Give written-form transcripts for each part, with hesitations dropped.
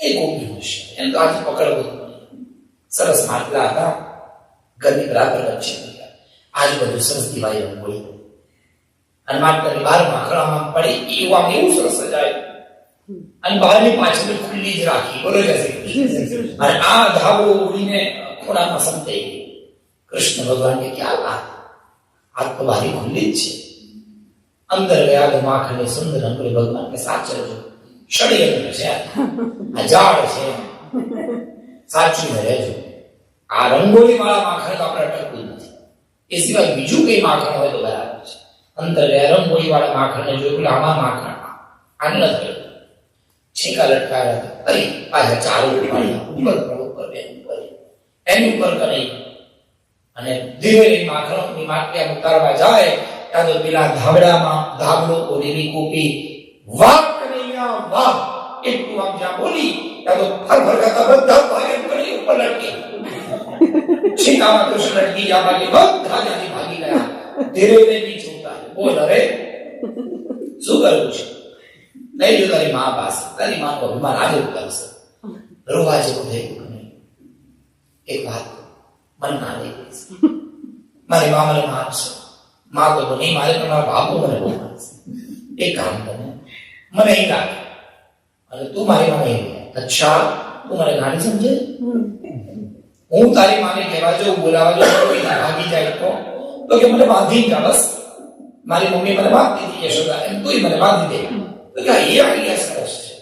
એ ગોપીનું છે, એને તો આજે પકડવું જ નહીં. સરસ માટલા હતા, ઘરની બરાબર વચ્ચે આજુબાજુ સરસ દિવાળી રંગોળી અને માટલાની બહાર માખણામાં પડે એવું આમ એવું સરસ સજાય અને બહારની પાછળ ખુલ્લી જ રાખી. બોલો અને આ ધાબળો ઉડીને ખોડામાં સમજાઈ ગઈ. કૃષ્ણ ભગવાનને ક્યાં વાત, આ તો બારી ખુલ્લી જ છે. અંદર ગયા તો માખણને સુંદર રંગોળી ભગવાનને સાચવજો, ષડયંત્ર છે, આ ઝાડ છે, સાચવીને રહેજો. આ રંગોળી વાળા માખણ તો આપણે અટકવું નથી. એ સિવાય બીજું કઈ માખણ હોય તો બરાબર છે. અંદર ગયા રંગોળી વાળા માખણને જોયું, આમાં માખણ આને ન થયું. છીકા લટકાયા હતા, અરે પાછા ચાલુ ઉપર એની ઉપર કરી અને ધીરે ધીરે માખણની માટલી ઉતારવા જાય ત્યાં તો પેલા ધાબળામાં ધાબળો ઓલેલી ગોપી વાહ કનૈયા વાહ એટલું આમ જ્યાં બોલી ત્યાં તો ફરફર કરતા બધા ભાગે પડી ઉપર લટકી. છીકામાં કૃષ્ણ લટકી જ્યાં ભાગી બધા ત્યાંથી ભાગી ગયા. ધીરે ધીરે નીચે ઉતારે. બોલ હવે શું કરવું છે? નહીં જો તારી મા પાસે, તારી માનું અભિમાન આજે ઉતારશે. રોવા જેવું થઈ ગયું નહીં. એક વાત મને ના લઈ ગઈ, મારી મા મને માનશે. મા તો નહીં મારે, પણ મારા બાપુ મને બહુ માનશે. એક કામ કરે, મને અહીં રાખે અને તું મારી માને અહીં. અચ્છા, તું મને ગાડી સમજે? હું તારી માને કહેવા જાઉં, બોલાવા જાઉં, ભાગી જાય તો કે મને બાંધી જા. બસ મારી મમ્મી મને બાંધી દીધી યશોદા, એમ તું મને બાંધી દે. તો કે એ આઈડિયા સરસ છે,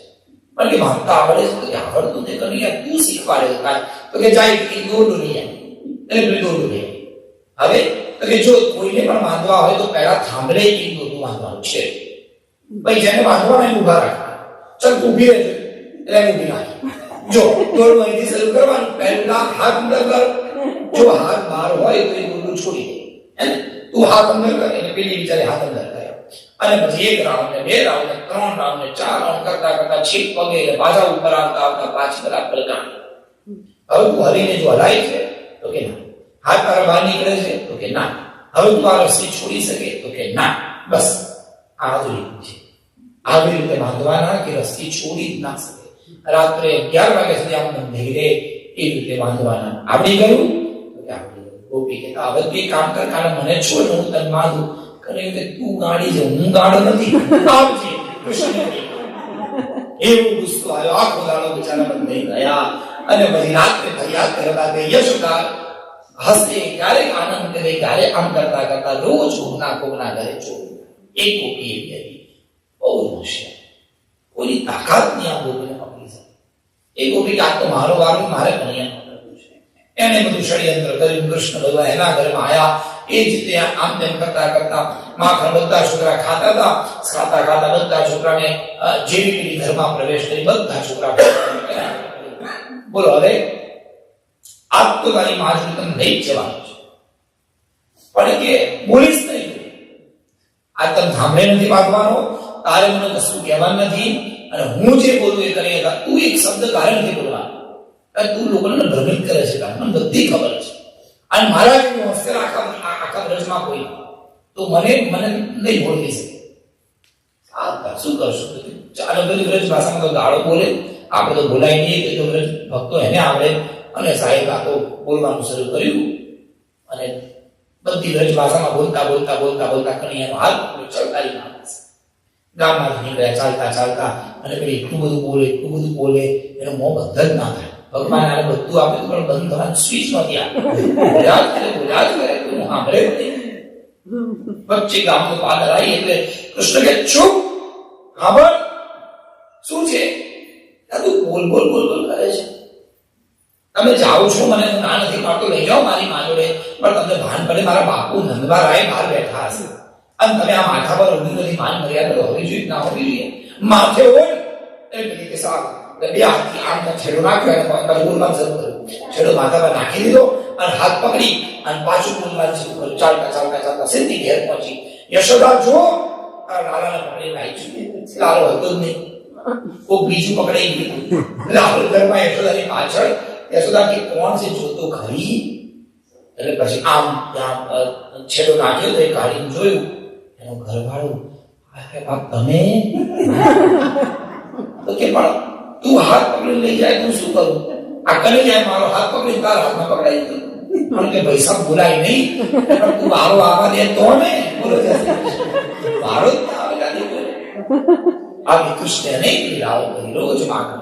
પણ કે માનતા આવડે છે? તો કે આવડતું ને કનૈયા તું શીખવાડે કાંઈ. તો કે જાય એ દોરડું નહીં એટલે પેલું દોરડું નહીં. હવે તો કે જો કોઈને પણ બાંધવા હોય તો પહેલા થાંભલે એક દોરડું બાંધવાનું છે. ભાઈ જેને બાંધવાનું એને ઉભા રાખવા. ચાલ તું ઊભી રહેજો એટલે એને ઊભી રાખી. જો દોરડું અહીંથી શરૂ કરવાનું, પહેલા હાથ અંદર કર. જો હાથ બહાર હોય તો એ દોરડું છોડી દે. હે ને? તું હાથ અંદર કર એટલે પેલી બિચારી હાથ અંદર કરે. અને પછી 1 રાઉન્ડ ને 2 રાઉન્ડ ને 3 રાઉન્ડ ને 4 રાઉન્ડ કરતા કરતા છીક પગે પાછા ઉપર આવતા પાછી બરાબર કાઢ. હવે તું હરીને જો હલાય છે તો કે ના. હાથ તારા બહાર નીકળે છે તો કે ના. હવે તું આ રસ્સી છોડી શકે તો કે ના. બસ આ જ રીત છે. આવી રીતે બાંધવાના કે રસ્સી છોડી જ ના શકે. રાત્રે 11 વાગ્યા સુધી આમ ધીરે એ રીતે બાંધવાના. આવડી ગયું તો કે આવડી ગયું. ગોપી કે હવે તું કામ કર, કારણ મને છોડ હું તને બાંધું. કે તું ગાડી છે, હું ગાડો નથી. આવજે કૃષ્ણ. એવું ગુસ્સો આવ્યો, આખો દાડો બિચારા બંધ થઈ ગયા. અને પછી રાત્રે ફરિયાદ કરતા કે યશોદા હસે, ક્યારેક આનંદ કરે, ક્યારેક આમ કરતા કરતા રોજ કોકના ઘરે ચોર. એક ગોપી એવી હતી, બહુ હોશિયાર, કોઈની તાકાત નહીં આ ગોપીને પકડી શકે. એ ગોપી આ તો મારો વારો, મારે કનૈયાનું કરવું છે. એને બધું ષડયંત્ર કર્યું. કૃષ્ણ ભગવાન એના ઘરમાં આવ્યા. એ જ રીતે આમ તેમ કરતા કરતા માખણ બધા છોકરા ખાતા હતા. ખાતા ખાતા બધા છોકરાને જેવી પેલી ઘરમાં પ્રવેશ કરી બધા છોકરા. બોલો હવે આજ તો તારી માજરી તને લઈ જ જવાનું છે, પણ કે બોલીશ નહીં. આ તને સાંભળે નથી બાંધવાનો, તારે મને કશું કહેવાનું નથી. અને હું જે બોલું એ કરી, તું એક શબ્દ તારે નથી બોલવાનો. તું લોકોને ભ્રમિત કરે છે, મને બધી ખબર છે. અને મારા જેવું હોસ્ટેલ આખા બ્રજમાં કોઈ તો મને નહીં બોલી શકે. શું કરશું? ચાલો બધી બ્રજ ભાષામાં તો ગાળો બોલે, આપણે તો બોલાય નહીં. કે જો બ્રજ ભક્તો એને આવડે. અને સાહેબ આ તો બોલવાનું શરૂ કર્યું અને બધી બ્રજ ભાષામાં બોલતા બોલતા બોલતા બોલતા કનૈયાનો હાથ ચલતારી માણસ ગામમાંથી નીકળ્યા ચાલતા ચાલતા. અને પેલી એટલું બધું બોલે એનો મોં બંધ જ ના થાય. ભગવાન આને બધું આપે પણ બંધ થવાની સ્વિચ નથી આપે. બોલ્યા જ કરે તું સાંભળે નહીં. વચ્ચે ગામનો પાદર આવી એટલે કૃષ્ણ કે ચૂપ, સાંભળ શું છે? તું બોલ બોલ બોલ બોલ કરે છે. તમે જાઓ છો, મને ના નથી પાડતો, લઈ જાઓ મારી મા જોડે. પણ તમને ભાન પડે મારા બાપુ નંદબારાય બહાર બેઠા હશે અને તમે આ માથા પર ઊભી નથી. માન મર્યાદા હોવી જોઈએ ના હોવી જોઈએ? માથે હોય એવી રીતે સારું. બે હાથથી આમ છેડો નાખ્યો અને બોલવાનું શરૂ કર્યું. છેડો માથા પર નાખી દીધો અને હાથ પકડી અને પાછું બોલવાનું શરૂ કર્યું. ચાલતા ચાલતા ચાલતા સીધી ઘેર પહોંચી. યશોદા જો લાલાને પકડી લાવી. લાલો હતો જ નહીં, કોઈ બીજું પકડાઈ ગયું. લાલો ઘરમાં યશોદાની પાછળ. યશોદા કે કોણ છે જોતો ખરી? એટલે પછી આમ છેડો નાખ્યો તો એ કાઢીને જોયું એનો ઘરવાળો. તમે તો કે પણ તું હાથ પકડી લઈ જાય તું શું કરું? આ કરી જાય મારો હાથ પકડી તારા હાથમાં પકડાઈ ગયો. પણ કે ભાઈ સાહેબ બોલાય નહીં, પણ તું મારો આવા દે તો ને બોલો મારો જ ના આવે ગાદી બોલે. આવી કૃષ્ણ અનેક લીલાઓ કરી રોજ માગણ